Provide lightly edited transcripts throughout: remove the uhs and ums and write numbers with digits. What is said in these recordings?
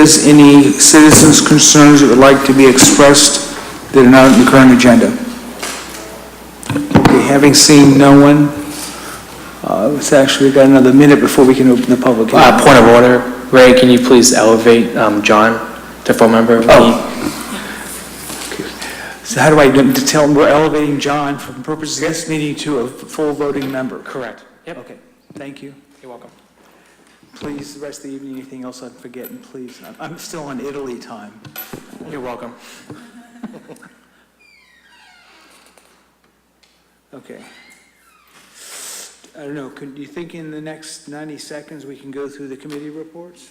is any citizens' concerns that would like to be expressed that are not on the current agenda? Okay, having seen no one, it's actually got another minute before we can open the public hearing. Point of order, Ray, can you please elevate John to full member? So how do I tell them we're elevating John from purposes of this meeting to a full voting member? Correct. Yep. Okay, thank you. You're welcome. Please, the rest of the evening, anything else I'm forgetting, please. I'm still on Italy time. You're welcome. Okay. I don't know, do you think in the next 90 seconds we can go through the committee reports?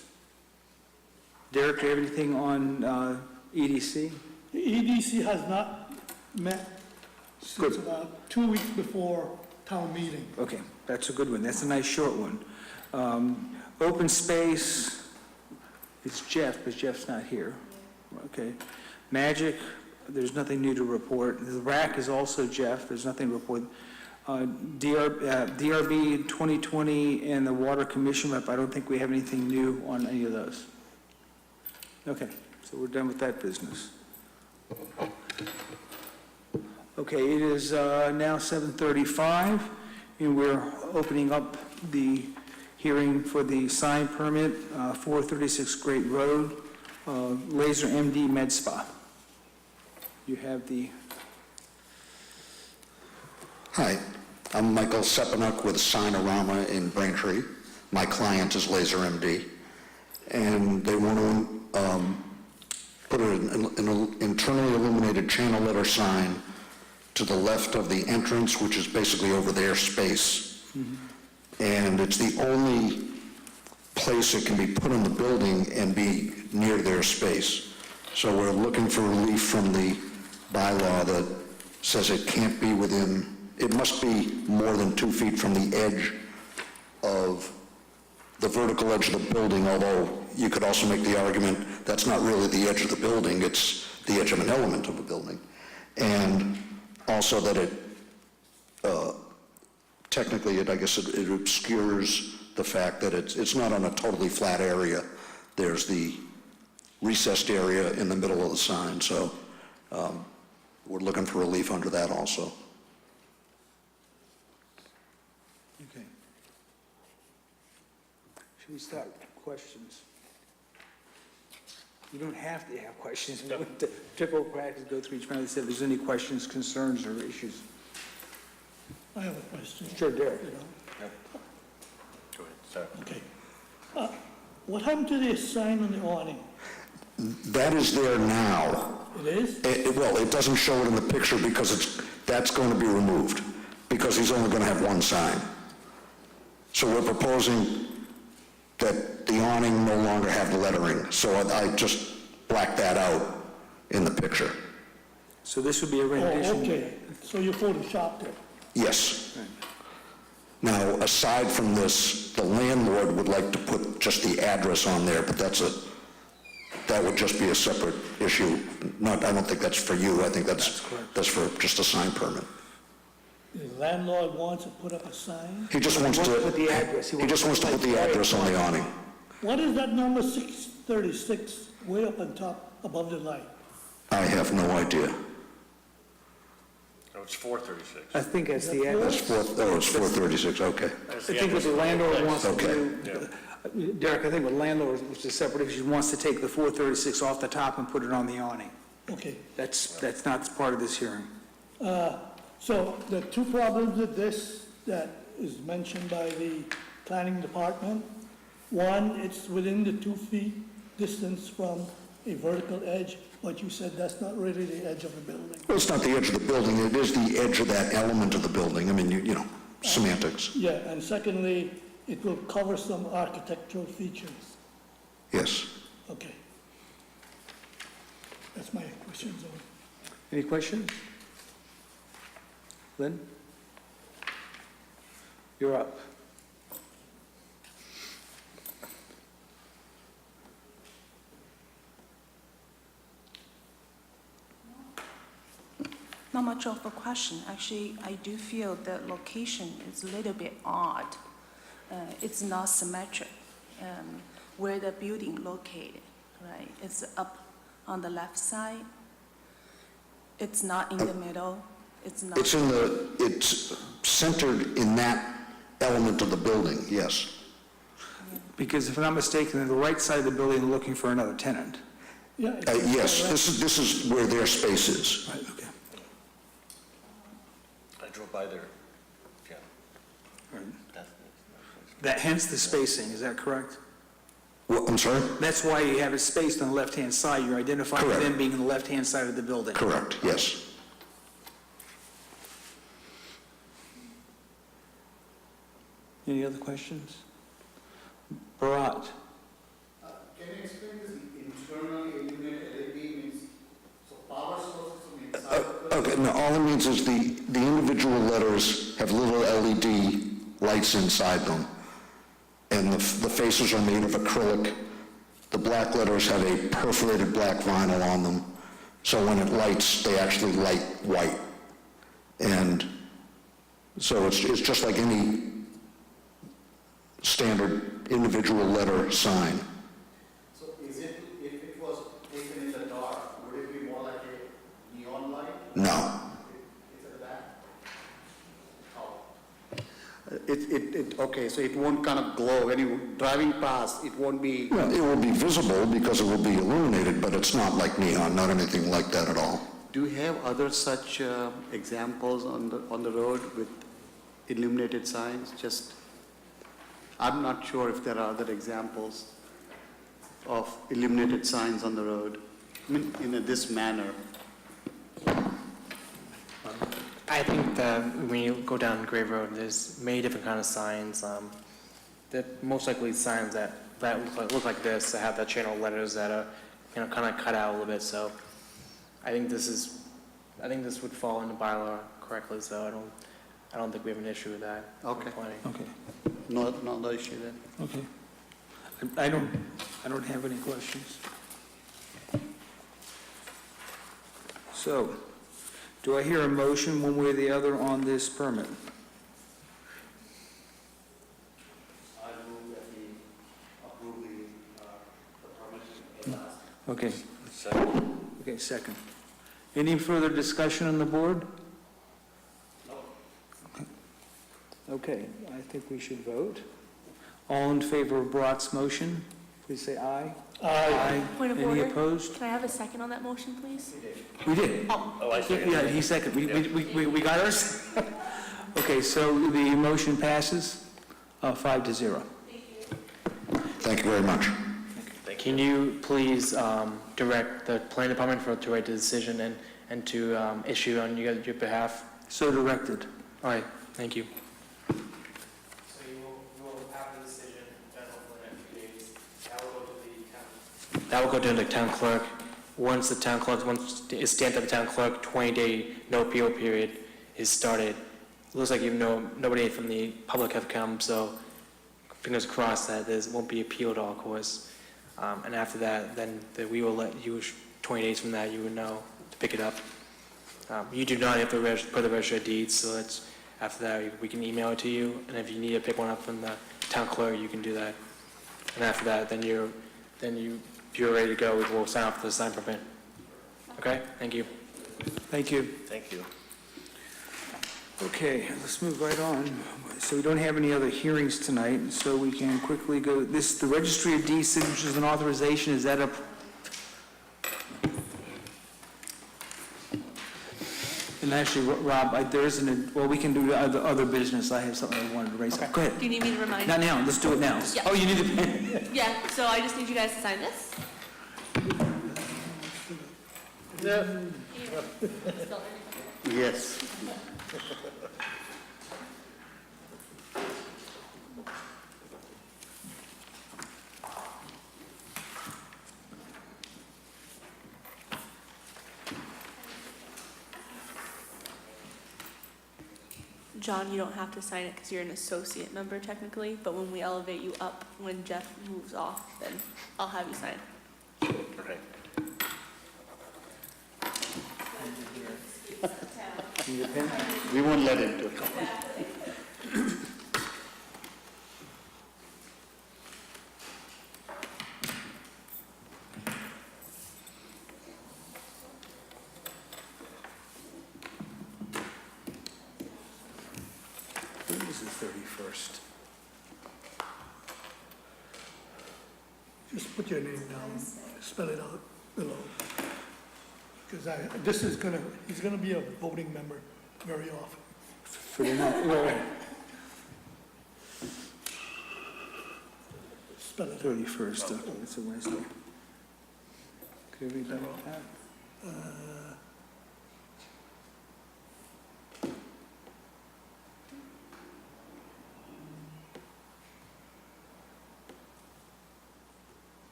Derek, do you have anything on EDC? The EDC has not met since about 2 weeks before town meeting. Okay, that's a good one. That's a nice short one. Open space, it's Jeff, but Jeff's not here. Okay. Magic, there's nothing new to report. The RAC is also Jeff, there's nothing to report. DRB 2020 and the Water Commission rep, I don't think we have anything new on any of those. Okay, so we're done with that business. Okay, it is now 7:35, and we're opening up the hearing for the sign permit, 436 Great Road, Laser MD Med Spa. You have the... Hi, I'm Michael Sepanuk with Signorama in Braintree. My client is Laser MD, and they want to put an internally illuminated channel letter sign to the left of the entrance, which is basically over their space. Mm-hmm. And it's the only place it can be put in the building and be near their space. So we're looking for relief from the bylaw that says it can't be within, it must be more than 2 feet from the edge of the vertical edge of the building, although you could also make the argument that's not really the edge of the building, it's the edge of an element of a building. And also that it, technically, I guess it obscures the fact that it's not on a totally flat area. There's the recessed area in the middle of the sign, so we're looking for relief under that also. Okay. Should we start with questions? You don't have to have questions. No. Typical practice, go through each one. If there's any questions, concerns, or issues. I have a question. Sure, Derek. Go ahead, sir. Okay. What happened to the sign on the awning? That is there now. It is? Well, it doesn't show it in the picture because that's going to be removed because he's only going to have one sign. So we're proposing that the awning no longer have the lettering. So I just blacked that out in the picture. So this would be a rendition? Oh, okay. So you photoshopped it? Yes. Now, aside from this, the landlord would like to put just the address on there, but that would just be a separate issue. I don't think that's for you. I think that's for just a sign permit. The landlord wants to put up a sign? He just wants to put the address. He just wants to put the address on the awning. What is that number 636 way up on top above the light? I have no idea. Oh, it's 436. I think that's the That's address. it's 436, okay. I think what the landlord wants to Okay. do, Derek, I think what landlord, which is separate, is he wants to take the 436 off the top and put it on the awning. Okay. That's not part of this hearing. So the two problems with this that is mentioned by the planning department, one, it's within the 2 feet distance from a vertical edge, but you said that's not really the edge of the building. Well, it's not the edge of the building. It is the edge of that element of the building. I mean, you know, semantics. Yeah, and secondly, it will cover some architectural features. Yes. Okay. That's my question zone. Any questions? Lynn? You're up. Not much of a question. Actually, I do feel the location is a little bit odd. It's not symmetric where the building located, right? It's up on the left side. It's not in the middle. It's not. It's centered in that element of the building, yes. Because if I'm not mistaken, on the right side of the building, they're looking for another tenant. Yeah. Yes, this is where their space is. Right, okay. I drove by there. Yeah. Right. That's- That, hence the spacing, is that correct? Well, I'm sorry? That's why you have it spaced on the left-hand side. You're identifying Correct. them being on the left-hand side of the building. Correct, yes. Any other questions? Bharat? Can you explain this internally illuminated LED means, so power sources from inside of the... Okay, now, all it means is the individual letters have little LED lights inside them, and the faces are made of acrylic. The black letters have a perforated black vinyl on them, so when it lights, they actually light white. And so it's just like any standard individual letter sign. So is it, if it was taken in the dark, would it be more like a neon light? No. It's at the back? Oh. Okay, so it won't kind of glow, when you're driving past, it won't be... Well, it will be visible because it will be illuminated, but it's not like neon, not anything like that at all. Do you have other such examples on the road with illuminated signs? Just, I'm not sure if there are other examples of illuminated signs on the road, I mean, in this manner. I think that when you go down Grave Road, there's many different kind of signs. They're most likely signs that look like this, that have the channel letters that are, kind of cut out a little bit. So I think this would fall in the bylaw correctly. So I don't think we have an issue with that. Okay. Okay, No issue then. okay. I don't have any questions. So, do I hear a motion one way or the other on this permit? I move that we approve the permit. Okay, Second. okay, second. Any further discussion on the board? No. Okay, I think we should vote. All in favor of Bharat's motion, please say aye. Aye. Point of Any order. opposed? Can I have a second on that motion, please? We did. Oh, I see. Yeah, he seconded. We got ours? Okay, so the motion passes 5-0. Thank you very much. Can you please direct the planning department to write the decision and to issue on your behalf? So directed. All right, thank you. So you will have the decision done hopefully in a few days. That will go to the town clerk. Once it's stamped at the town clerk, 20-day no appeal period is started. It looks like nobody from the public have come, so fingers crossed that there won't be appealed all, of course. And after that, then we will let you, 20 days from that, you would know to pick it up. You do not have to put the register of deeds, so it's, after that, we can email it to you, and if you need to pick one up from the town clerk, you can do that. And after that, then you're ready to go, we'll sign off the sign permit. Okay, thank you. Thank you. Thank you. Okay, let's move right on. So we don't have any other hearings tonight, so we can quickly go, the registry of deeds signatures and authorization, is that a? And actually, Rob, there isn't, well, we can do other business. I have something I wanted to raise. Go ahead. Do you need me to remind? Not now, let's do it now. Yeah. Oh, you need to, Yeah, so I just need you guys to sign this. Yes. John, you don't have to sign it because you're an associate member technically, but when we elevate you up, when Jeff moves off, then I'll have you sign. Okay. We won't let him do it. This is the 31st. Just put your name down, spell it out below. Because he's gonna be a voting member very often. For the night, right. Spell it out. 31st, okay, it's a Wednesday. Could we done with that?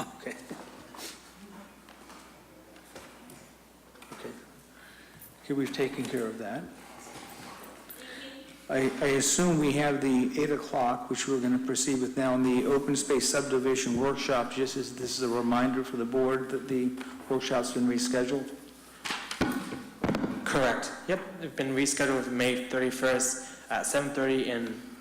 Okay. Okay. Okay, we've taken care of that. I assume we have the 8 o'clock, which we're going to proceed with now, in the open space subdivision workshop, just as this is a reminder for the board that the workshop's been rescheduled. Correct. Yep, it's been rescheduled for May 31st at 7:30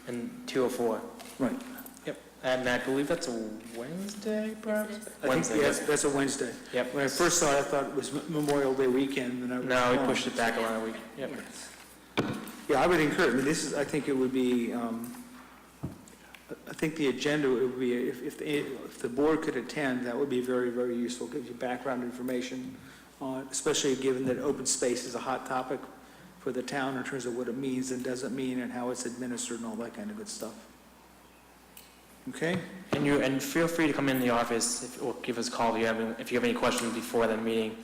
and 2:04. Right. Yep, and I believe that's a Wednesday, perhaps? Yes, it is. I think, Wednesday, yes, yep. that's a Wednesday. Yep. When I first saw it, I thought it was Memorial Day weekend, and I was No, we wrong. pushed it back around a week. Yep. Yeah, I would encourage, I mean, this is, I think it would be, I think the agenda would be, if the board could attend, that would be very, very useful, gives you background information on, especially given that open space is a hot topic for the town in terms of what it means and doesn't mean and how it's administered and all that kind of good stuff. Okay? And feel free to come in the office or give us a call if you have any questions before the meeting,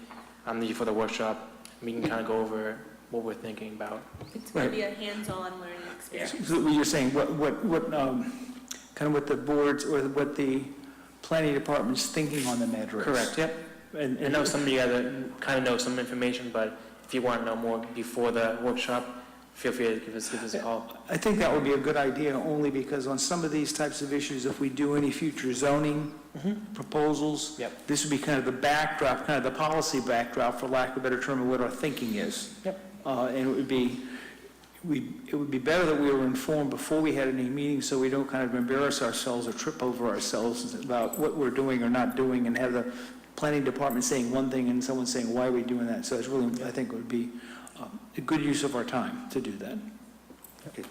before the workshop. We can kind of go over what we're thinking about. It's gonna be a hands-on learning experience. So what you're saying, kind of what the boards or what the planning department's thinking on the matter is. Correct, yep. And I know some of you guys kind of know some information, but if you want to know more before the workshop, feel free to give us a call. I think that would be a good idea, only because on some of these types of issues, if we do any future zoning proposals, Yep. this would be kind of the backdrop, kind of the policy backdrop, for lack of a better term, of what our thinking is. Yep. And it would be better that we were informed before we had any meetings, so we don't kind of embarrass ourselves or trip over ourselves about what we're doing or not doing, and have the planning department saying one thing and someone saying, why are we doing that? So it's really, I think it would be a good use of our time to do that. Okay.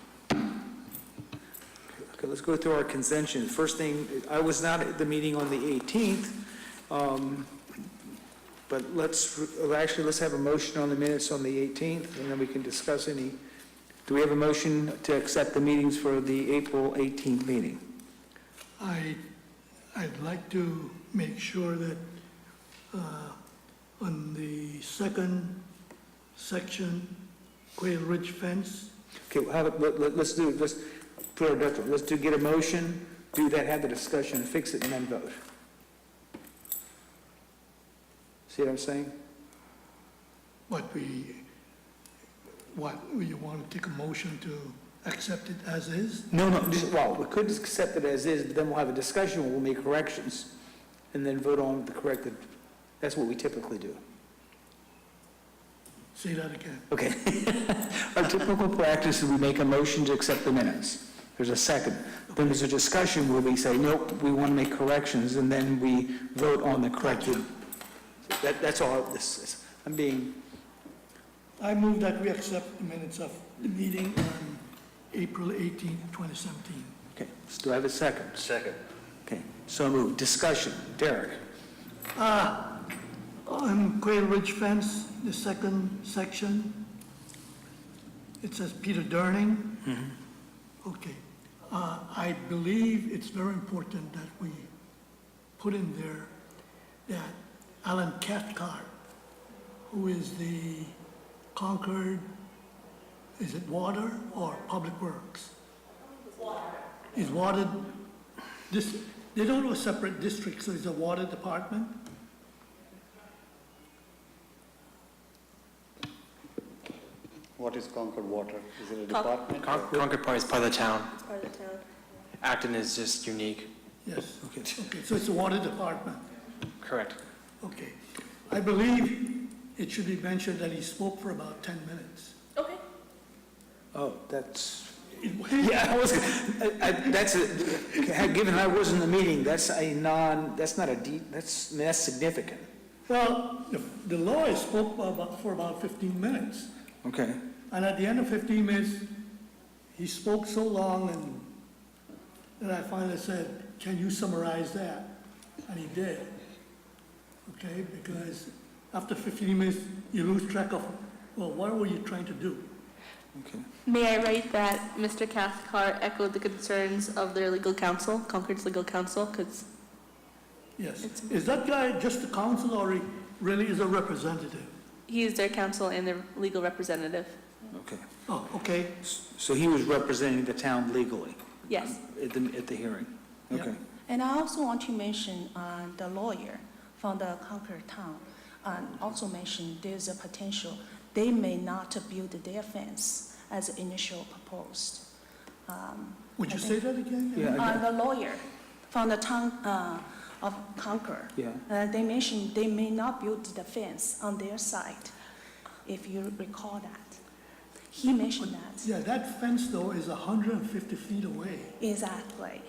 Okay, let's go through our consension. First thing, I was not at the meeting on the 18th, but let's have a motion on the minutes on the 18th, and then we can discuss any. Do we have a motion to accept the meetings for the April 18th meeting? I'd like to make sure that on the second section, Quail Ridge fence, Okay, let's put our deadline. Let's get a motion, do that, have the discussion, fix it, and then vote. See what I'm saying? you want to take a motion to accept it as is? No, we could accept it as is, but then we'll have a discussion, we'll make corrections, and then vote on the corrected. That's what we typically do. Say that again. Okay. Our typical practice is we make a motion to accept the minutes. There's a second. Then there's a discussion where we say, nope, we want to make corrections, and then we vote on the corrected. That's all this is. I move that we accept the minutes of the meeting on April 18, 2017. Okay, so do I have a second? Second. Okay, so moved. Discussion. Derek? On Quail Ridge fence, the second section, it says Peter Durning. Okay. I believe it's very important that we put in there that Alan Cathcart, who is the Concord, is it Water or Public Works? Water. Is water, they don't have a separate district, so it's a water department? What is Concord Water? Is it a Con- department? Concord Park is part of the town. It's part of the town. Acton is just unique. Yes, okay, so it's a water department, Correct. okay. I believe it should be mentioned that he spoke for about 10 minutes. Okay. Oh, that's, yeah, given I was in the meeting, that's significant. Well, the lawyer spoke for about 15 minutes. Okay, And at the end of 15 minutes, he spoke so long and then I finally said, can you summarize that? And he did. Okay, because after 15 minutes, you lose track of, well, what were you trying to do? okay. May I write that Mr. Cathcart echoed the concerns of their legal counsel, Concord's legal counsel, because Yes. It's- Is that guy just a counsel or he really is a representative? he is their counsel and their legal representative. Okay, Oh, okay. so he was representing the town legally Yes. at the hearing? Yeah. Okay, And I also want to mention the lawyer from the Concord town also mentioned there's a potential they may not build their fence as initial proposed. Would you I say think- that again? Yeah. The lawyer from the town of Concord, yeah, they mentioned they may not build the fence on their side, if you recall that. He mentioned that. Yeah, that fence though is 150 feet away. Exactly.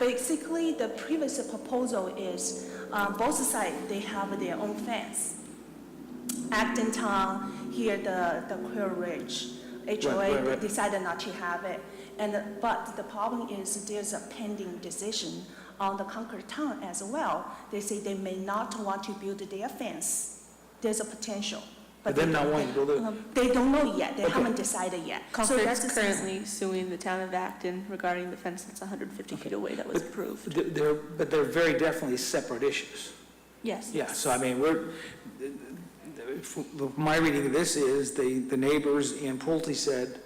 Basically, the previous proposal is, both sides, they have their own fence. Acton Town, here the Quail Ridge, HOA right. decided not to have it. But the problem is there's a pending decision on the Concord Town as well. They say they may not want to build their fence. There's a potential. But they're not wanting to build it? They don't know yet. They Okay. haven't decided yet. So Concord's that's the- currently suing the town of Acton regarding the fence that's 150 feet away that was approved. But they're very definitely separate issues. Yes. Yeah, so I mean, my reading of this is the neighbors in Pulte said,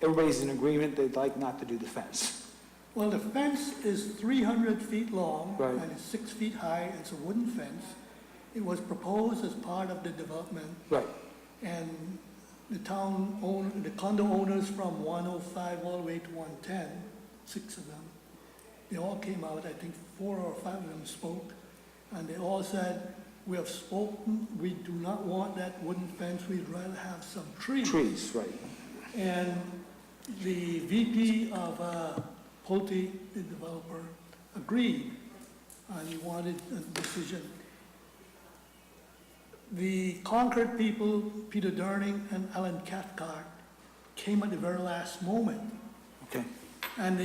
everybody's in agreement, they'd like not to do the fence. Well, the fence is 300 feet long. Right. And it's 6 feet high. It's a wooden fence. It was proposed as part of the development. Right, And the the condo owners from 105 all the way to 110, 6 of them, they all came out, I think 4 or 5 of them spoke, and they all said, we have spoken, we do not want that wooden fence, we'd rather have some trees. trees, right. And the VP of Pulte, the developer, agreed, and he wanted a decision. The Concord people, Peter Durning and Alan Cathcart, came at the very last moment. Okay, And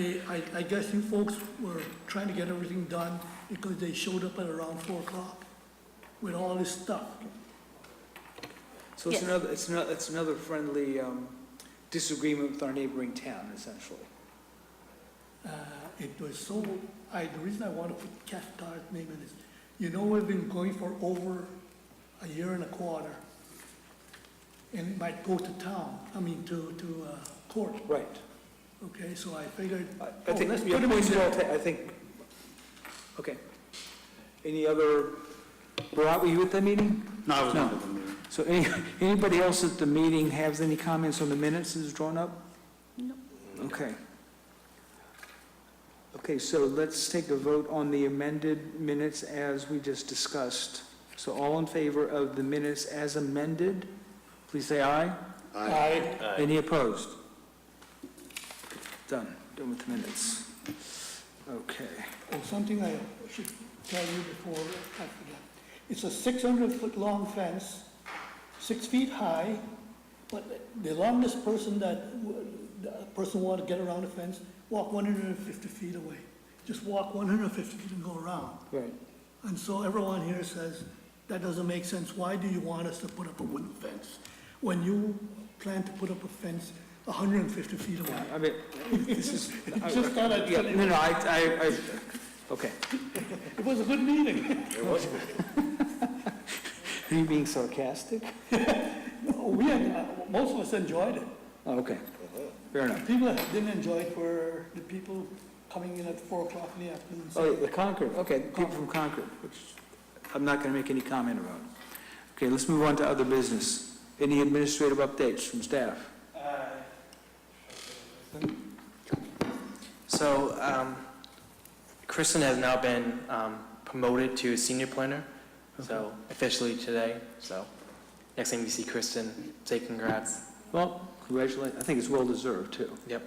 I guess you folks were trying to get everything done because they showed up at around 4 o'clock with all this stuff. so it's Yes. it's another friendly disagreement with our neighboring town, essentially. It was so, the reason I want to put Cathcart's name in is, you know, we've been going for over a year and a quarter. And it might go to town, to court, Right. okay? So I figured, I think, let's your put them in point's well there. I think, okay. Any other, Bharat, were you at the meeting? No, I was No. not at the meeting. So anybody else at the meeting has any comments on the minutes as drawn up? No. Okay. Okay, so let's take a vote on the amended minutes as we just discussed. So all in favor of the minutes as amended, please say aye. Aye. Any opposed? Done with the minutes. Okay. Oh, something I should tell you before I forget. It's a 600-foot-long fence, 6 feet high, but the longest person the person who wanted to get around the fence, walk 150 feet away. Just walk 150 feet and go around. Right. And so everyone here says, that doesn't make sense. Why do you want us to put up a wooden fence when you plan to put up a fence 150 feet away? I mean, this is. Just thought I'd Yeah, tell you. no, okay. It was a good meeting. Are you being sarcastic? Most of us enjoyed it. Oh, okay. Fair enough. People that didn't enjoy it were the people coming in at 4 o'clock in the afternoon. Oh, the Concord, okay, people from Concord, which I'm not going to make any comment about. Okay, let's move on to other business. Any administrative updates from staff? So, Kristen has now been promoted to senior planner, so officially today. So, next time you see Kristen, say congrats. Well, congratulations, I think it's well-deserved, too. Yep.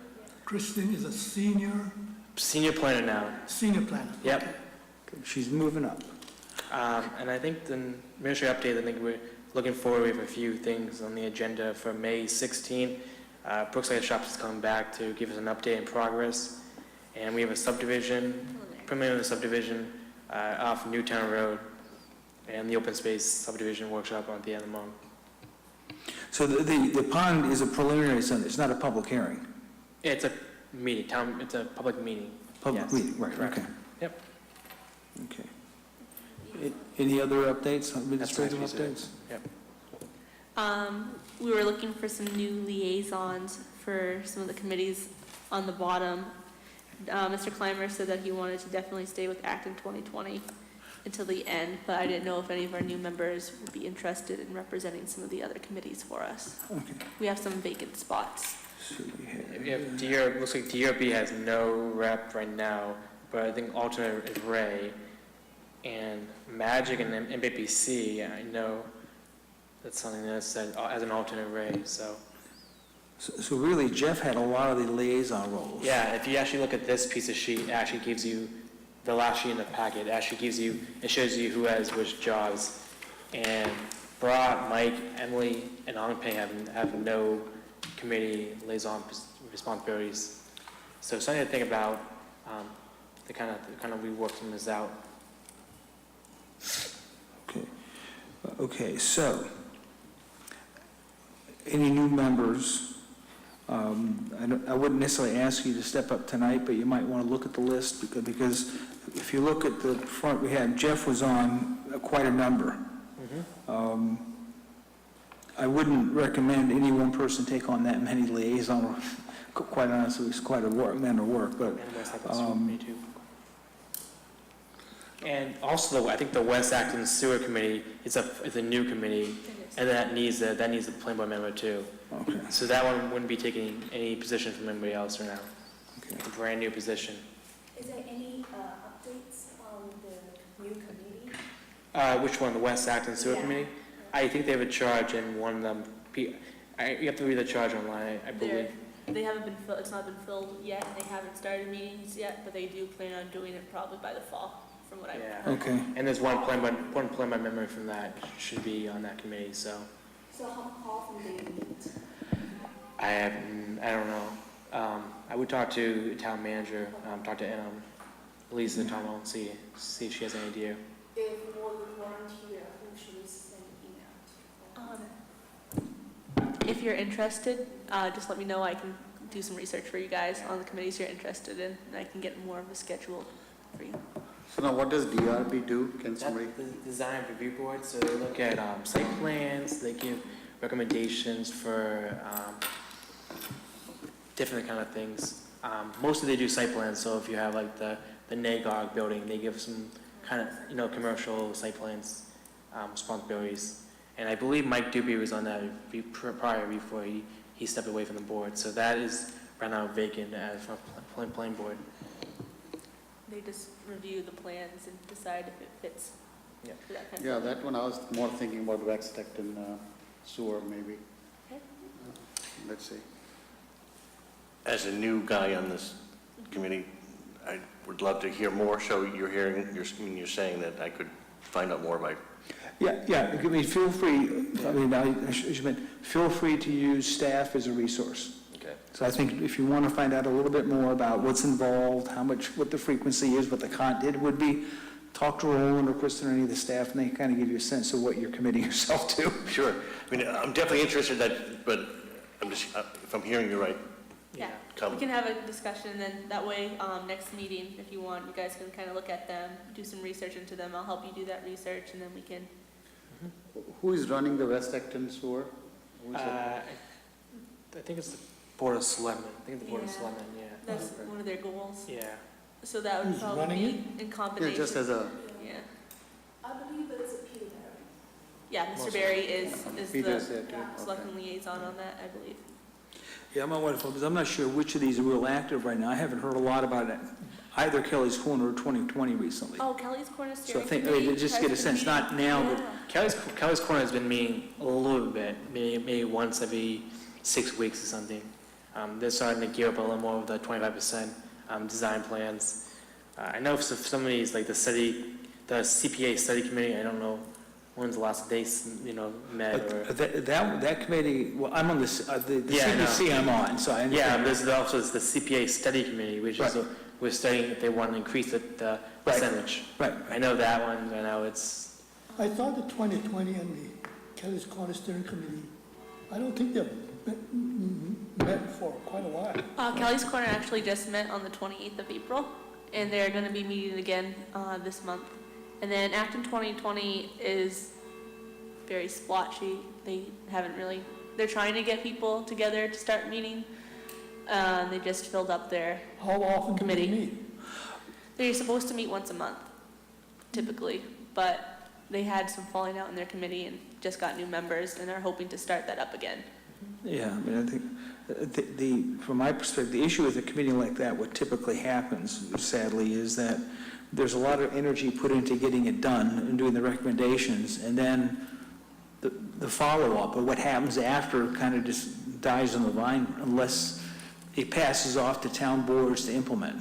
Kristen is a senior Senior planner now. planner. Yep. She's moving up. And I think the administrative update, I think we're looking forward, we have a few things on the agenda for May 16. Brookside Shops is coming back to give us an update in progress. And we have a subdivision, preliminary subdivision off Newtown Road, and the open space subdivision workshop at the end of the month. So the pond is a preliminary, so it's not a public hearing? It's a meeting, it's a public meeting. Public Yes. meeting, right, Correct. okay. Yep. Okay. Any other updates, administrative That's nice, updates? Yep. We were looking for some new liaisons for some of the committees on the bottom. Mr. Clymer said that he wanted to definitely stay with Acton 2020 until the end, but I didn't know if any of our new members would be interested in representing some of the other committees for us. Okay. We have some vacant spots. So we have- Looks like DRB has no rep right now, but I think alternate is Ray. And Magic and MBPC, I know that's something that's said as an alternate Ray, so. So really, Jeff had a lot of the liaison roles. Yeah, if you actually look at this piece of sheet, it actually gives you, the last sheet in the packet, it actually gives you, it shows you who has which jobs. And Brat, Mike, Emily, and Angpeng have no committee liaison responsibilities. So something to think about, to kind of rework some of this out. Okay. Okay, so, any new members? I wouldn't necessarily ask you to step up tonight, but you might want to look at the list, because if you look at the front, we had, Jeff was on quite a number. I wouldn't recommend any one person take on that many liaison, quite honestly, it's quite a amount of work, but, And West Acton Sewer Committee too. And also, I think the West Acton Sewer Committee is a new committee, and that needs a planning board member too. okay. So that one wouldn't be taking any position from anybody else right now. Okay. It's a brand new position. Is there any updates on the new committee? Which one, the West Acton Sewer Yeah. Committee? I think they have a charge, and one of them, you have to read the charge online, I believe. They haven't been filled, it's not been filled yet, and they haven't started meetings yet, but they do plan on doing it probably by the fall, from what I've Yeah. heard. Okay, And there's one plan by memory from that should be on that committee, so So how often they meet? I don't know. I would talk to the town manager, talk to Lisa Tuttle, and see if she has any idea. If more volunteer, who should we send email to? If you're interested, just let me know, I can do some research for you guys on the committees you're interested in, and I can get more of a schedule for you. So now what does DRB do? Can That's somebody? the design review board, so they look at site plans, they give recommendations for different kind of things. Mostly they do site plans, so if you have like the NAGOG building, they give some kind of, commercial site plans responsibilities. And I believe Mike Doobie was on that prior before he stepped away from the board, so that is right now vacant as a planning board. They just review the plans and decide if it fits Yeah. for that kind of. Yeah, that one I was more thinking about West Acton sewer maybe. Okay. Let's see. As a new guy on this committee, I would love to hear more, so you're saying that I could find out more by, yeah, I mean, feel free, I should mention, feel free to use staff as a resource. okay. So I think if you want to find out a little bit more about what's involved, what the frequency is, what the content would be, talk to Roland or Kristen or any of the staff, and they kind of give you a sense of what you're committing yourself to. Sure. I mean, I'm definitely interested but I'm just, if I'm hearing you right, Yeah, come. we can have a discussion, and then that way, next meeting, if you want, you guys can kind of look at them, do some research into them. I'll help you do that research, and then we can. Who is running the West Acton sewer? Who is it? I think it's the Board of Selectmen. Yeah. Yeah. That's one of their goals. Yeah. So that would Who's probably running be in Yeah, combination. just as a, Yeah. I believe it's a Peter Barry. Yeah, Mr. Barry is Peter's the there too. selectman liaison on that, I believe. Yeah, I'm not wonderful, because I'm not sure which of these are real active right now. I haven't heard a lot about it, either Kelly's Corner or 2020 recently. Oh, Kelly's Corner So I Steering think, Committee. just get a has sense, been not now, but Yeah. Kelly's Corner has been meeting a little bit, maybe once every 6 weeks or something. They're starting to gear up a little more with the 25% design plans. I know for some of these, like the city the CPA study committee, I don't know when's the last day, met or. That committee, well, I'm on the Yeah, I know. CPC I'm on, so I understand. Yeah, there's also the CPA study committee, which is, Right. we're studying if they want to increase the Right. percentage. Right. I know that one, I know it's, I thought the 2020 and the Kelly's Corner Steering Committee, I don't think they've met for quite a while. Kelly's Corner actually just met on the 28th of April, and they're going to be meeting again this month. And then Acton 2020 is very splotchy. They haven't really, they're trying to get people together to start meeting. They just filled up their, How often do they Committee. meet? they're supposed to meet once a month, typically, but they had some falling out in their committee and just got new members and are hoping to start that up again. Yeah, I mean, I think, from my perspective, the issue with a committee like that, what typically happens, sadly, is that there's a lot of energy put into getting it done and doing the recommendations, and then the follow-up, or what happens after, kind of just dies on the vine unless it passes off to town boards to implement.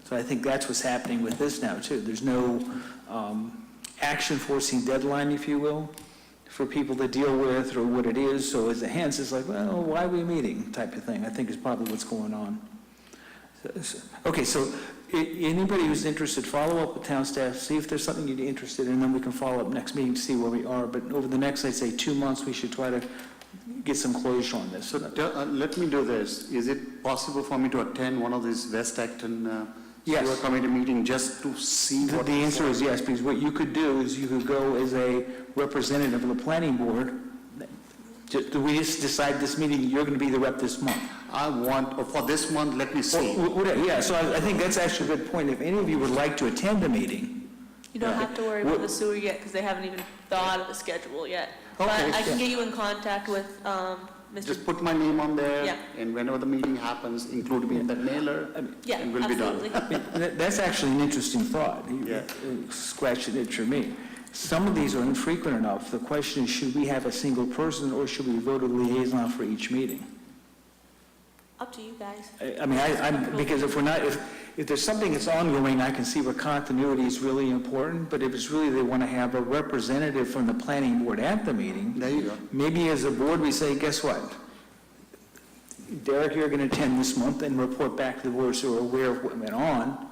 So I think that's what's happening with this now, too. There's no action-forcing deadline, if you will, for people to deal with, or what it is. So as it hence, it's like, well, why are we meeting, type of thing, I think is probably what's going on. Okay, so anybody who's interested, follow up with town staff, see if there's something you're interested in, and then we can follow up next meeting to see where we are. But over the next, I'd say, 2 months, we should try to get some closure on this. So let me do this. Is it possible for me to attend one of these West Acton Yes. sewer committee meeting just to see The what? the answer is yes, because what you could do is you could go as a representative of the planning board. Do we just decide this meeting, you're going to be the rep this month? I want, for this month, let me see. Yeah, so I think that's actually a good point. If any of you would like to attend a meeting, You don't have to worry about the sewer yet, because they haven't even thought of a schedule yet. But Okay. I can get you in contact with Mr. Just put my name on there. Yeah. And whenever the meeting happens, include me in that mailer. Yeah, and we'll be done. absolutely. that's actually an interesting thought. Yeah. Scratch an itch for me. Some of these are infrequent enough. The question is, should we have a single person, or should we vote a liaison for each meeting? Up to you guys. I mean, I'm, because if we're not, if there's something that's ongoing, I can see where continuity is really important, but if it's really they want to have a representative from the planning board at the meeting, There you go. maybe as a board, we say, guess what? Derek, you're going to attend this month and report back to the board so we're aware of what went on.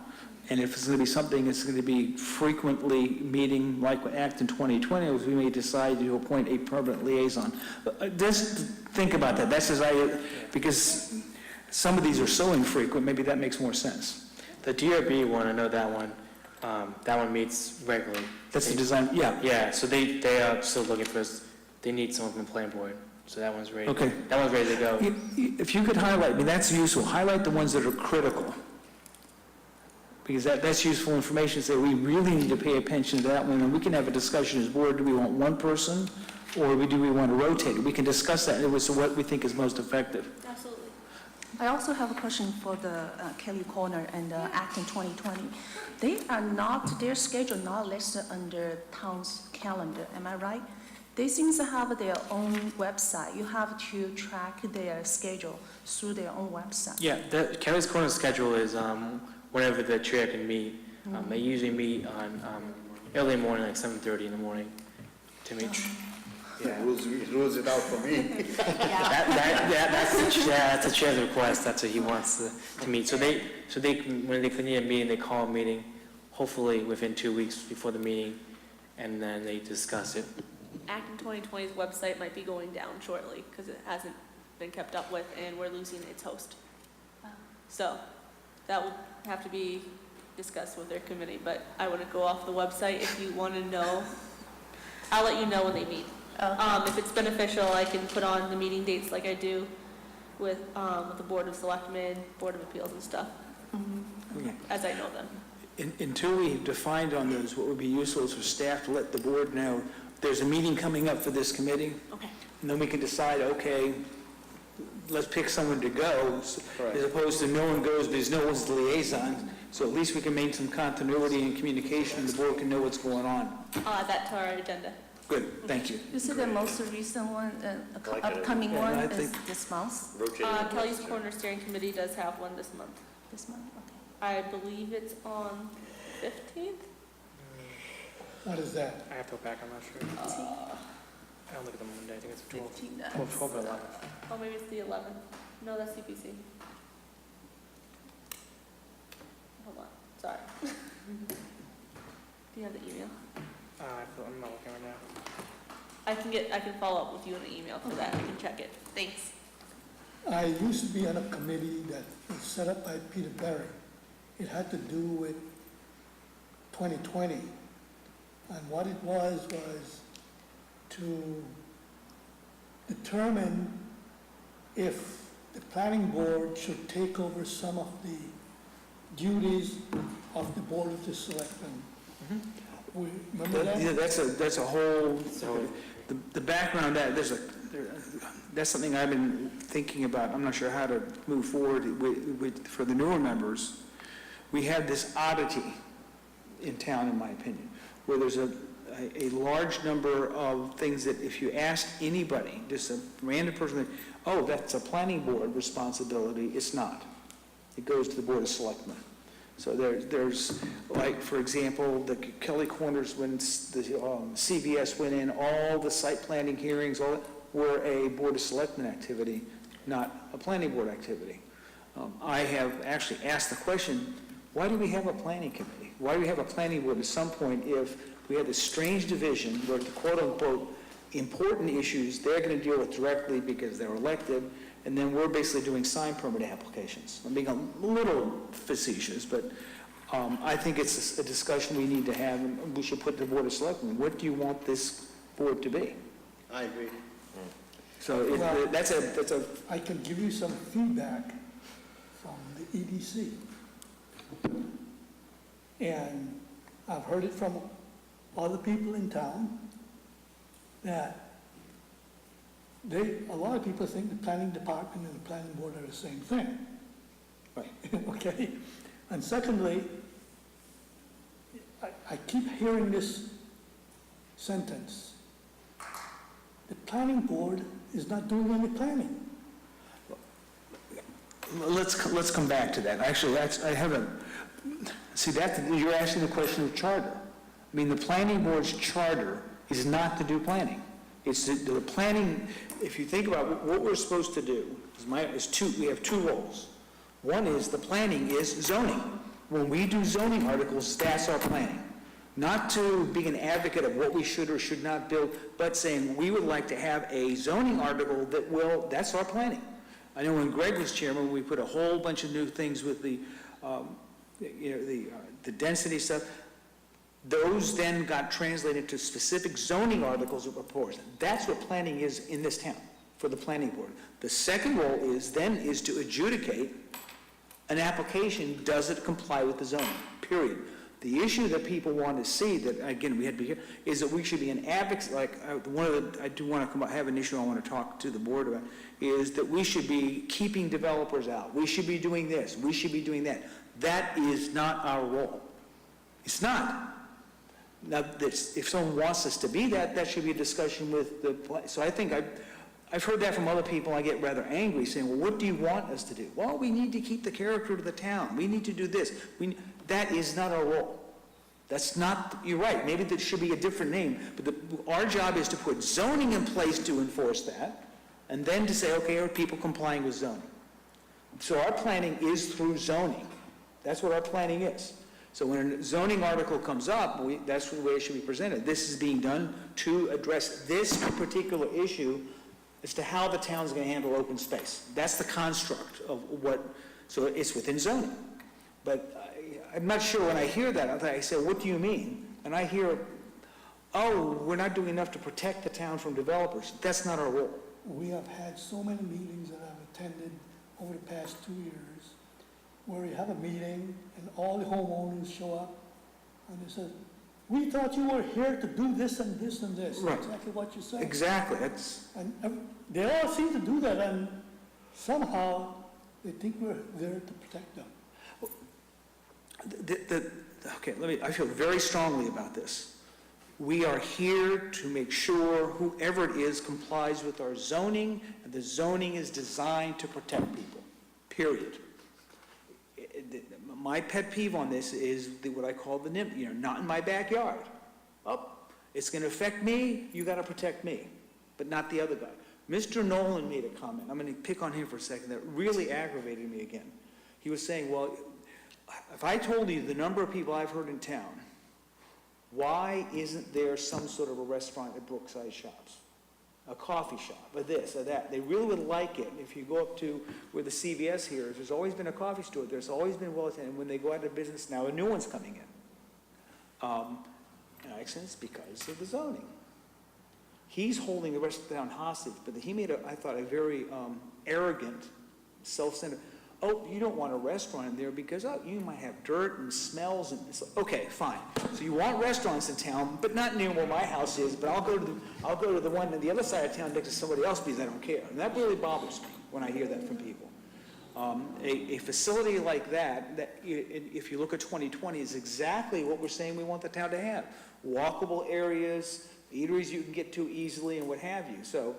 And if it's going to be something that's going to be frequently meeting, like with Acton 2020, we may decide to appoint a permanent liaison. Just think about that. That's as because some of these are so infrequent, maybe that makes more sense. the DRB one, I know that one meets regularly. That's the design, yeah. Yeah, so they are still looking for, they need someone from the planning board, so that one's ready. Okay. That one's ready to go. If you could highlight, I mean, that's useful, highlight the ones that are critical. Because that's useful information, say we really need to pay attention to that one, and we can have a discussion as board, do we want one person, or do we want to rotate it? We can discuss that, and it's what we think is most effective. Absolutely. I also have a question for the Kelly Corner and Acton 2020. They are not, their schedule not listed under town's calendar, am I right? They seem to have their own website. You have to track their schedule through their own website. Yeah, the Kelly's Corner schedule is whenever the chair can meet. They usually meet on early morning, like 7:30 in the morning to meet. Yeah. Rules it out for me. That's the chair's request, that's what he wants to meet. So when they need a meeting, they call a meeting, hopefully within 2 weeks before the meeting, and then they discuss it. Acton 2020's website might be going down shortly, because it hasn't been kept up with, and we're losing its host. So that will have to be discussed with their committee, but I wouldn't go off the website. If you want to know, I'll let you know when they meet. If it's beneficial, I can put on the meeting dates like I do with the Board of Selectmen, Board of Appeals and stuff, Okay. as I know them. Until we've defined on those, what would be useful is for staff to let the board know, there's a meeting coming up for this committee, Okay. and then we can decide, okay, let's pick someone to go, as opposed to no one goes because no one's the liaison. So at least we can maintain some continuity and communication, and the board can know what's going on. I'll add that to our agenda. Good, thank you. You see the most recent one, Like it. upcoming Yeah, one I is think- this month, Kelly's Corner Steering Committee does have one this month. this month, okay. I believe it's on 15th? What is that? I have to go back, I'm not sure. I don't look at the Monday, I think it's 12. 15, 12 or 11. Oh, maybe it's the 11th. No, that's CPC. Hold on, sorry. Do you have the email? I'm not looking right now. I can follow up with you in an email for that. I can check it. Thanks. I used to be on a committee that was set up by Peter Berry. It had to do with 2020. And what it was to determine if the planning board should take over some of the duties of the Board of the Selectmen. Remember that? Yeah, that's a whole, the background, that's something I've been thinking about. I'm not sure how to move forward for the newer members. We have this oddity in town, in my opinion, where there's a large number of things that if you ask anybody, just a random person, oh, that's a planning board responsibility, it's not. It goes to the Board of Selectmen. So there's like, for example, the Kelly Corners, when the CVS went in, all the site planning hearings, all that were a Board of Selectmen activity, not a planning board activity. I have actually asked the question, why do we have a planning committee? Why do we have a planning board at some point if we had this strange division where the quote-unquote important issues they're going to deal with directly because they're elected, and then we're basically doing sign permit applications. I'm being a little facetious, but I think it's a discussion we need to have, and we should put the Board of Selectmen. What do you want this board to be? I agree. So Well, that's a I can give you some feedback from the EDC. And I've heard it from other people in town that a lot of people think the planning department and the planning board are the same thing. Right. Okay? And secondly, I keep hearing this sentence. The planning board is not doing any planning. Let's come back to that. Actually, you're asking the question of charter. I mean, the planning board's charter is not to do planning. It's the planning, if you think about what we're supposed to do, we have two roles. One is the planning is zoning. When we do zoning articles, that's our planning. Not to be an advocate of what we should or should not build, but saying we would like to have a zoning article that's our planning. I know when Greg was chairman, we put a whole bunch of new things with the density stuff. Those then got translated to specific zoning articles that were proposed. That's what planning is in this town for the planning board. The second role is to adjudicate an application, does it comply with the zoning, period. The issue that people want to see, that again, we had to be here, is that we should be an advocate, I do want to have an issue I want to talk to the board about, is that we should be keeping developers out. We should be doing this, we should be doing that. That is not our role. It's not. Now, if someone wants us to be that, that should be a discussion with so I think I've heard that from other people. I get rather angry saying, well, what do you want us to do? Well, we need to keep the character of the town. We need to do this. That is not our role. That's not, you're right, maybe there should be a different name, but our job is to put zoning in place to enforce that, and then to say, okay, are people complying with zoning? So our planning is through zoning. That's what our planning is. So when a zoning article comes up, that's the way it should be presented. This is being done to address this particular issue as to how the town's going to handle open space. That's the construct of so it's within zoning. But I'm not sure when I hear that, I say, what do you mean? And I hear, oh, we're not doing enough to protect the town from developers. That's not our role. We have had so many meetings that I've attended over the past 2 years where you have a meeting and all the homeowners show up and they say, we thought you were here to do this and this and this. Right. Exactly what you said. Exactly. And they all seem to do that, and somehow they think we're there to protect them. I feel very strongly about this. We are here to make sure whoever it is complies with our zoning, and the zoning is designed to protect people, period. My pet peeve on this is what I call the NIMBY, not in my backyard. Oh, it's going to affect me, you got to protect me, but not the other guy. Mr. Nolan made a comment, I'm going to pick on him for a second, that really aggravated me again. He was saying, well, if I told you the number of people I've heard in town, why isn't there some sort of a restaurant at Brookside Shops? A coffee shop, or this, or that. They really would like it. If you go up to where the CVS here is, there's always been a coffee store. There's always been well-attended. When they go out of business now, a new one's coming in. And I said, it's because of the zoning. He's holding the rest of the town hostage, but he made, I thought, a very arrogant, self-centered, oh, you don't want a restaurant in there because, oh, you might have dirt and smells and, okay, fine. So you want restaurants in town, but not near where my house is, but I'll go to the one on the other side of town next to somebody else because I don't care. And that really bothers me when I hear that from people. A facility like that, if you look at 2020, is exactly what we're saying we want the town to have. Walkable areas, eateries you can get to easily and what have you. So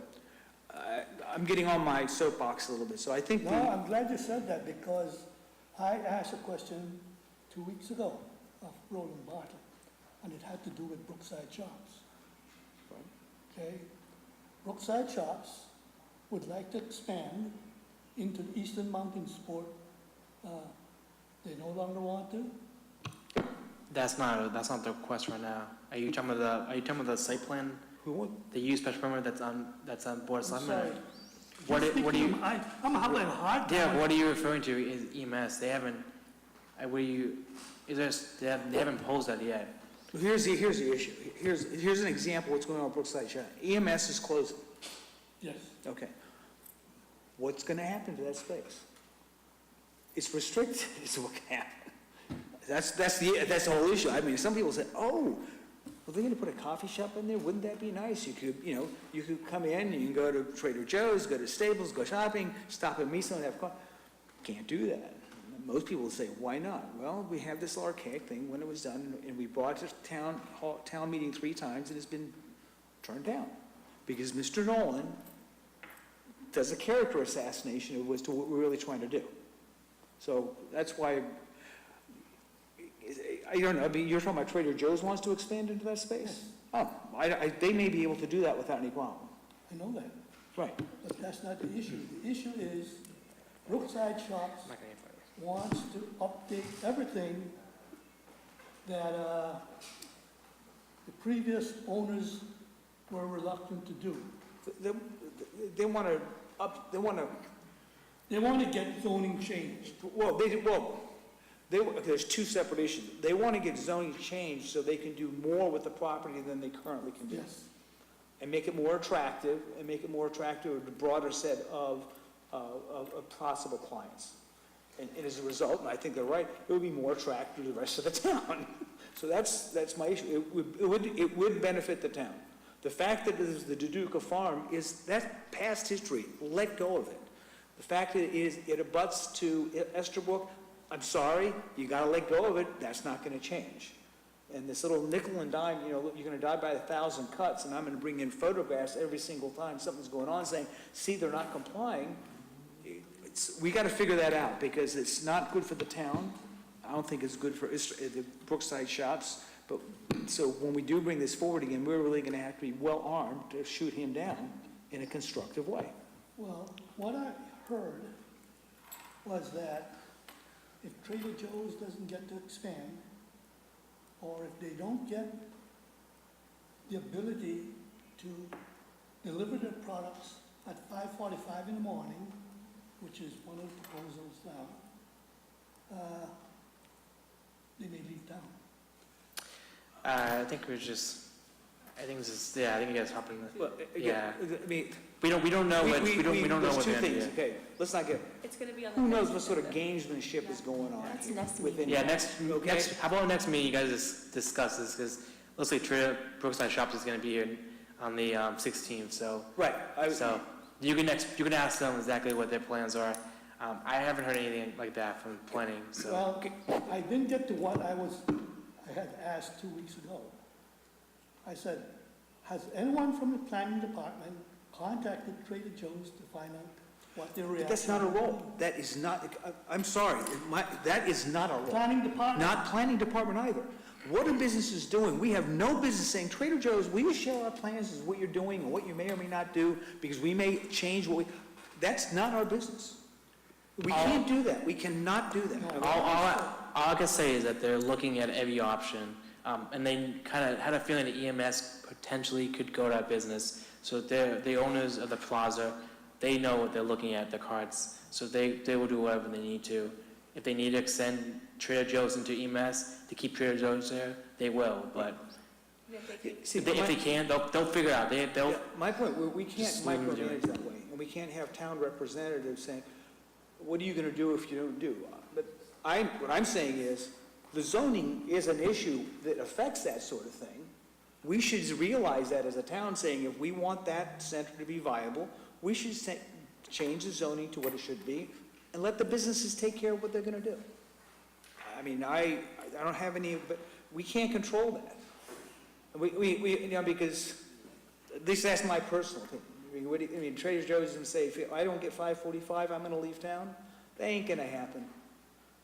I'm getting on my soapbox a little bit. So I think No, I'm glad you said that, because I asked a question 2 weeks ago of Roland Bartlett, and it had to do with Brookside Shops. Okay? Brookside Shops would like to expand into the Eastern Mountain Sport. They no longer want to. That's not the request right now. Are you talking about the site plan? who would, The use special permit that's on Board of I'm Selectmen? sorry. What do you, I'm having a hard time. yeah, what are you referring to is EMS? They haven't, they haven't posed that yet. well, here's the issue. Here's an example of what's going on with Brookside Shop. EMS is closing. Yes. Okay. What's going to happen to that space? It's restricted, is what can happen. That's the whole issue. I mean, some people say, oh, well, they're going to put a coffee shop in there? Wouldn't that be nice? You could come in, you can go to Trader Joe's, go to Staples, go shopping, stop at Miso and have coffee. Can't do that. Most people will say, why not? Well, we have this archaic thing when it was done, and we brought it to town meeting 3 times, and it's been turned down. Because Mr. Nolan does a character assassination as to what we're really trying to do. So that's why, I don't know, I mean, you're talking about Trader Joe's wants to expand into that space? Oh, they may be able to do that without any problem. I know that, Right. but that's not the issue. The issue is Brookside Shops I'm not gonna answer this. wants to update everything that the previous owners were reluctant to do. They want to, They want to get zoning changed. there's 2 separate issues. They want to get zoning changed so they can do more with the property than they currently can do. Yes. And make it more attractive, to a broader set of possible clients. And as a result, and I think they're right, it would be more attractive to the rest of the town. So that's my issue. It would benefit the town. The fact that it is the Duduca Farm that's past history. Let go of it. The fact that it abuts to Estherbrook, I'm sorry, you gotta let go of it. That's not gonna change. And this little nickel and dime, you're gonna die by 1,000 cuts, and I'm gonna bring in photographs every single time something's going on saying, see, they're not complying. We gotta figure that out, because it's not good for the town. I don't think it's good for the Brookside Shops. But, so when we do bring this forward again, we're really gonna have to be well-armed to shoot him down in a constructive way. Well, what I heard was that if Trader Joe's doesn't get to expand, or if they don't get the ability to deliver their products at 5:45 in the morning, which is one of the proposals now, they may leave town. I think it's just, I think you guys hop in. Well, Yeah. I mean, We don't know what, we don't know there's what 2 the things, end okay? Let's not get, It's gonna be on the. who knows next what sort of agenda. gamesmanship is going on That's here next within. Yeah, Okay? how about next meeting, you guys just discuss this, because looks like Brookside Shops is gonna be here on the 16th, so. Right. So, you can ask them exactly what their plans are. I haven't heard anything like that from planning, so. Well, I didn't get to what I had asked 2 weeks ago. I said, has anyone from the planning department contacted Trader Joe's to find out what their reaction? But that's not a role. That is not, I'm sorry, that is not a role. Planning department? Not planning department either. What are businesses doing? We have no business saying, Trader Joe's, will you share our plans as what you're doing and what you may or may not do, because we may change what we, that's not our business. We can't do that. We cannot do that. All I can say is that they're looking at every option, and they kind of had a feeling that EMS potentially could go to that business. So they're the owners of the plaza. They know what they're looking at, the carts, so they will do whatever they need to. If they need to extend Trader Joe's into EMS to keep Trader Joe's there, they will, but See, if they can, they'll figure it out. They'll, Yeah, my point, we can't Just leave them do micromanage that way, and we can't have town representatives saying, what are you gonna do if you don't do? But what I'm saying is, the zoning is an issue that affects that sort of thing. We should realize that as a town, saying if we want that center to be viable, we should change the zoning to what it should be, and let the businesses take care of what they're gonna do. I mean, I don't have any, but we can't control that. Because, at least that's my personal opinion. I mean, Trader Joe's and say, if I don't get 545, I'm gonna leave town? That ain't gonna happen.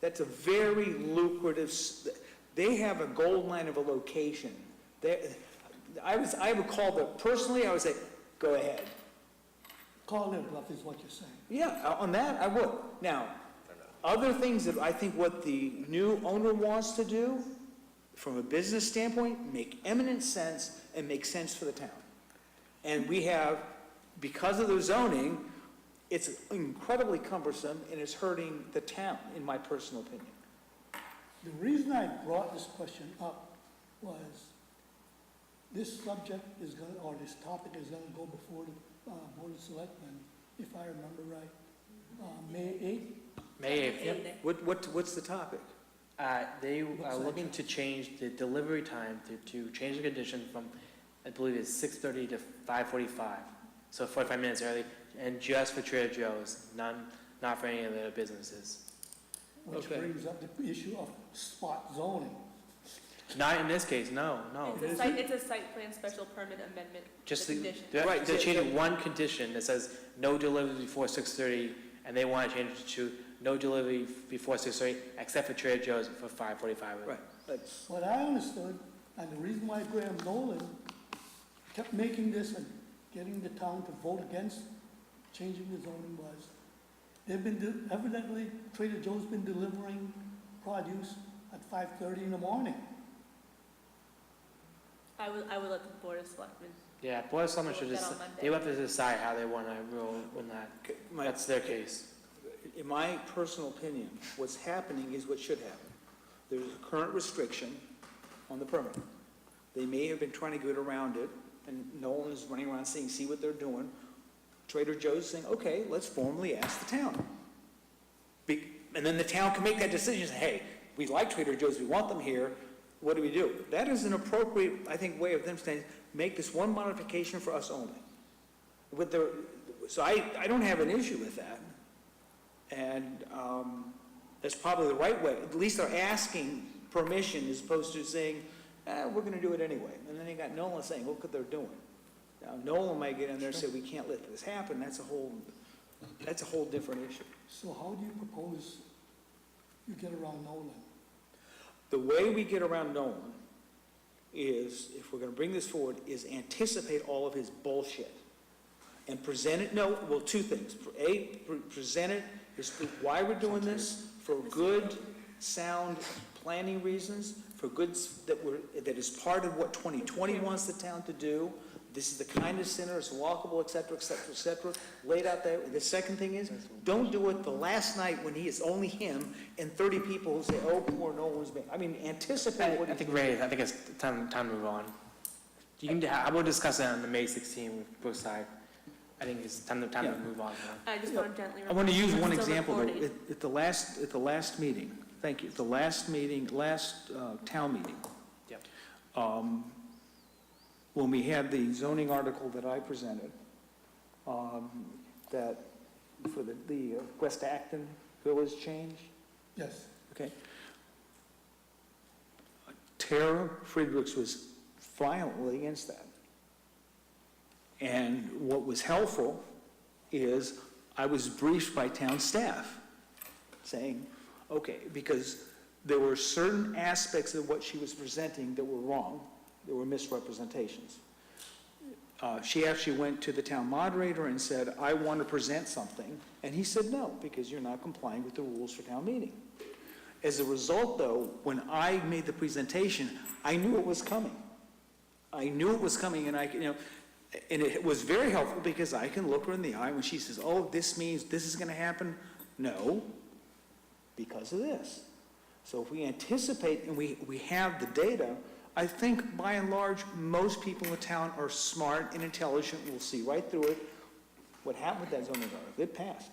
That's a very lucrative, they have a gold mine of a location. I would call them, personally, I would say, go ahead. Call their bluff is what you're saying. Yeah, on that, I would. Now, other things that I think what the new owner wants to do, from a business standpoint, make eminent sense and make sense for the town. And we have, because of the zoning, it's incredibly cumbersome and it's hurting the town, in my personal opinion. The reason I brought this question up was this subject is going, or this topic is going to go before the Board of Selectmen, if I remember right, May 8th. May 8th, yep. What's the topic? They are looking to change the delivery time to change the condition from, I believe it's 6:30 to 5:45, so 45 minutes early, and just for Trader Joe's, not for any of the businesses. Which Okay. brings up the issue of spot zoning. Not in this case, no. It's a site plan special permit amendment, Just the the, condition. they're changing one condition that says no delivery before 6:30, and they want to change it to no delivery before 6:30, except for Trader Joe's for 5:45. Right, that's, What I understood, and the reason why Graham Nolan kept making this and getting the town to vote against changing the zoning was, they've been, evidently, Trader Joe's been delivering produce at 5:30 in the morning. I would let the Board of Selectmen. Yeah, Board of Selectmen should We'll get just, on Monday. they have to decide how they want to rule on that. That's their case. in my personal opinion, what's happening is what should happen. There's a current restriction on the permit. They may have been trying to get around it, and Nolan is running around saying, see what they're doing. Trader Joe's saying, okay, let's formally ask the town. And then the town can make that decision, say, hey, we like Trader Joe's, we want them here, what do we do? That is an appropriate, I think, way of them saying, make this one modification for us only. So I don't have an issue with that. And that's probably the right way. At least they're asking permission as opposed to saying, we're going to do it anyway. And then you got Nolan saying, look what they're doing. Now, Nolan might get in there and say, we can't let this happen. That's a whole different issue. So how do you propose you get around Nolan? The way we get around Nolan is, if we're going to bring this forward, is anticipate all of his bullshit and present it, two things. Present it as to why we're doing this, for good, sound planning reasons, for goods that is part of what 2020 wants the town to do. This is the kind of center, it's walkable, et cetera, et cetera, et cetera, laid out there. The second thing is, don't do it the last night when it's only him and 30 people who say, oh, poor Nolan's being, I mean, anticipate what I think, Ray, I think it's time to move on. You can, I will discuss that on the May 16 with Brookside. I think it's time to move on. I just want to gently. I want to use one Still example, though. recording. At the last meeting, thank you, last town meeting. Yep. When we had the zoning article that I presented, that for the West Acton Village change, Yes. okay? Tara Friedrichs was violently against that. And what was helpful is I was briefed by town staff saying, okay, because there were certain aspects of what she was presenting that were wrong, there were misrepresentations. She actually went to the town moderator and said, I want to present something, and he said, no, because you're not complying with the rules for town meeting. As a result, though, when I made the presentation, I knew it was coming. I knew it was coming, and and it was very helpful because I can look her in the eye when she says, oh, this means this is going to happen. No, because of this. So if we anticipate and we have the data, I think by and large, most people in the town are smart and intelligent, will see right through it. What happened with that zoning article? It passed.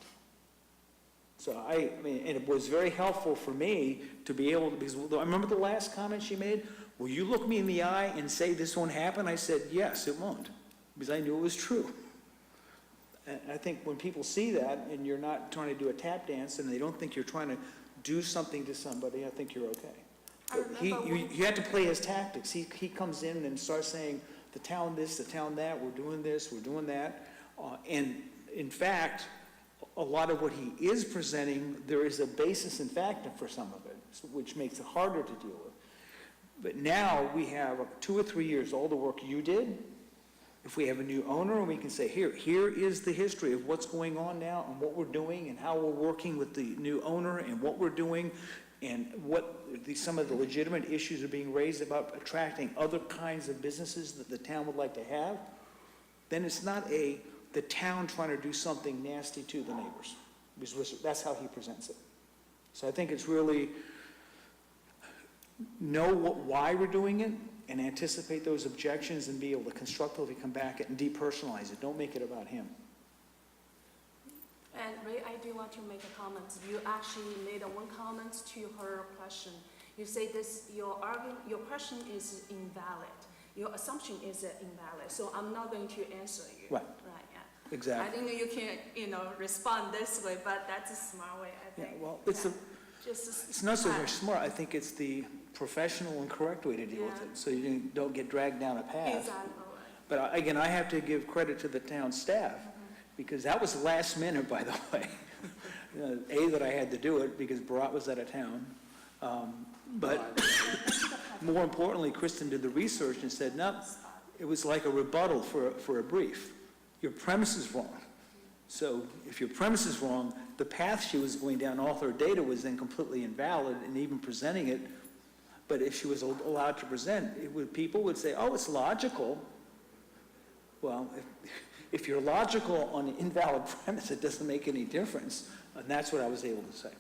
So I mean, and it was very helpful for me to be able to, because I remember the last comment she made, will you look me in the eye and say this won't happen? I said, yes, it won't, because I knew it was true. And I think when people see that and you're not trying to do a tap dance and they don't think you're trying to do something to somebody, I think you're okay. I remember You have to play his tactics. He comes in and starts saying, the town this, the town that, we're doing this, we're doing that. And in fact, a lot of what he is presenting, there is a basis in fact for some of it, which makes it harder to deal with. But now we have 2 or 3 years, all the work you did. If we have a new owner, we can say, here is the history of what's going on now and what we're doing and how we're working with the new owner and what we're doing and what some of the legitimate issues are being raised about attracting other kinds of businesses that the town would like to have, then it's not the town trying to do something nasty to the neighbors. Because that's how he presents it. So I think it's really know why we're doing it and anticipate those objections and be able to constructively come back and depersonalize it. Don't make it about him. And Ray, I do want to make a comment. You actually made one comment to her question. You say your question is invalid. Your assumption is invalid. So I'm not going to answer you. Right. Right. Yeah. Exactly. I think you can, respond this way, but that's a smart way, I think. Yeah, well, it's not so very smart. I think it's the professional and correct way to deal with Yeah. it, so you don't get dragged down a path. Exactly. But again, I have to give credit to the town staff, because that was last minute, by the way. That I had to do it because Barat was out of town. But more importantly, Kristen did the research and said, no, it was like a rebuttal for a brief. Your premise is wrong. So if your premise is wrong, the path she was going down, all her data was then completely invalid, and even presenting it. But if she was allowed to present, people would say, oh, it's logical. Well, if you're logical on an invalid premise, it doesn't make any difference. And that's what I was able to say.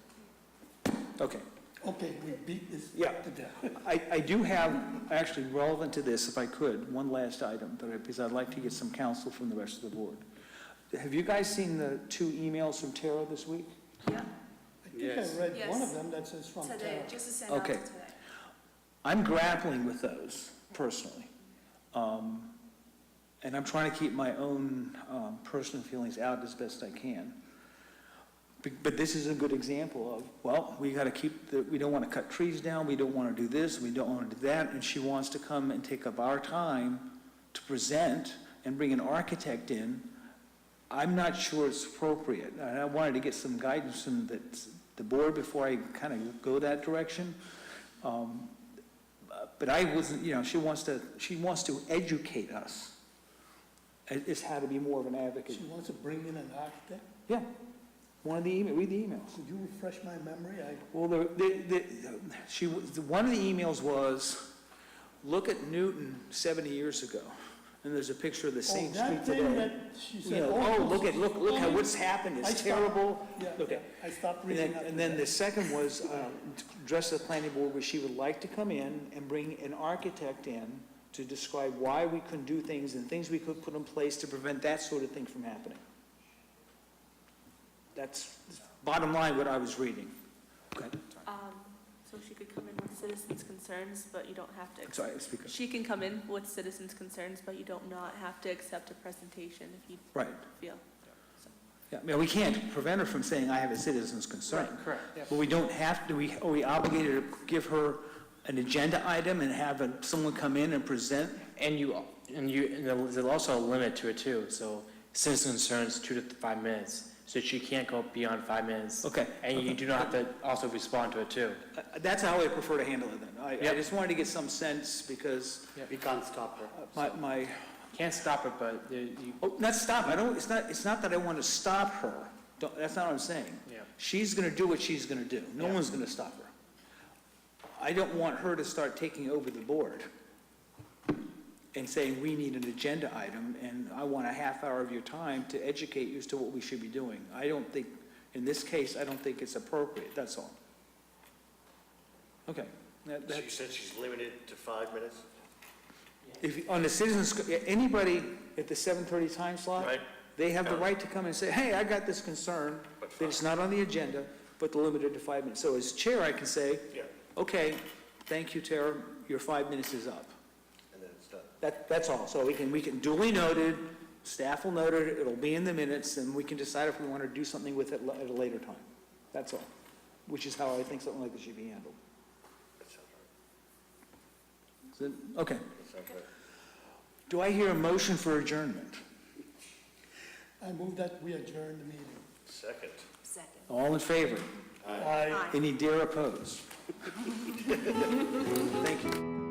Okay. Okay, we beat this Yeah. to death. I do have, actually relevant to this, if I could, one last item, because I'd like to get some counsel from the rest of the board. Have you guys seen the 2 emails from Tara this week? Yeah, I think I read one Yes. of them that says from today, Tara. just sent out Okay. today. I'm grappling with those personally. And I'm trying to keep my own personal feelings out as best I can. But this is a good example of, well, we got to we don't want to cut trees down, we don't want to do this, we don't want to do that, and she wants to come and take up our time to present and bring an architect in. I'm not sure it's appropriate. And I wanted to get some guidance from the board before I kind of go that direction. But I wasn't, she wants to educate us as how to be more of an advocate. She wants to bring in an architect. Yeah. Read the emails. Could you refresh my memory? Well, one of the emails was, look at Newton 70 years ago, and there's a picture of the same street That thing today. that she said, Look how what's happened, it's terrible. Yeah, Okay. I stopped And reading then, that. and then the second was address the planning board where she would like to come in and bring an architect in to describe why we couldn't do things and things we could put in place to prevent that sort of thing from happening. That's bottom line what I was reading. Okay. So she could come in with citizens' concerns, but you don't have to. Sorry, speak up. She can come in with citizens' concerns, but you don't not have to accept a presentation if you Right. feel. Yeah, I mean, we can't prevent her from saying, I have a citizen's concern. Right, correct, yeah. But we don't have to, are we obligated to give her an agenda item and have someone come in and present? And there's also a limit to it too. So citizen concerns 2 to 5 minutes, so she can't go beyond 5 minutes. Okay. And you do not have to also respond to it too. That's how I prefer to handle it then. I Yep. just wanted to get some sense because We can't stop her. my, Can't stop it, but you, oh, not stop, I don't, it's not that I want to stop her. That's not what I'm saying. Yeah. She's going to do what she's going to do. No one's going to stop her. I don't want her to start taking over the board and saying, we need an agenda item, and I want a half hour of your time to educate you as to what we should be doing. I don't think, in this case, I don't think it's appropriate, that's all. Okay. So you That's, said she's limited to 5 minutes? if, on the citizens, anybody at the 7:30 time slot, Right. they have the right to come and say, hey, I got this concern, But that it's not on the agenda, but they're limited to 5 minutes. So as chair, I can say, Yeah, okay, thank you, Tara, your 5 minutes is up. and then it's done. That's all. So we can duly noted, staff will note it, it'll be in the minutes, and we can decide if we want to do something with it at a later time. That's all, which is how I think something like this should be handled. That sounds right. Is it- Okay. That sounds right. Do I hear a motion for adjournment? I move that we adjourn the meeting. Second. Second. All in favor? Aye. Aye. Any dare oppose? Thank you.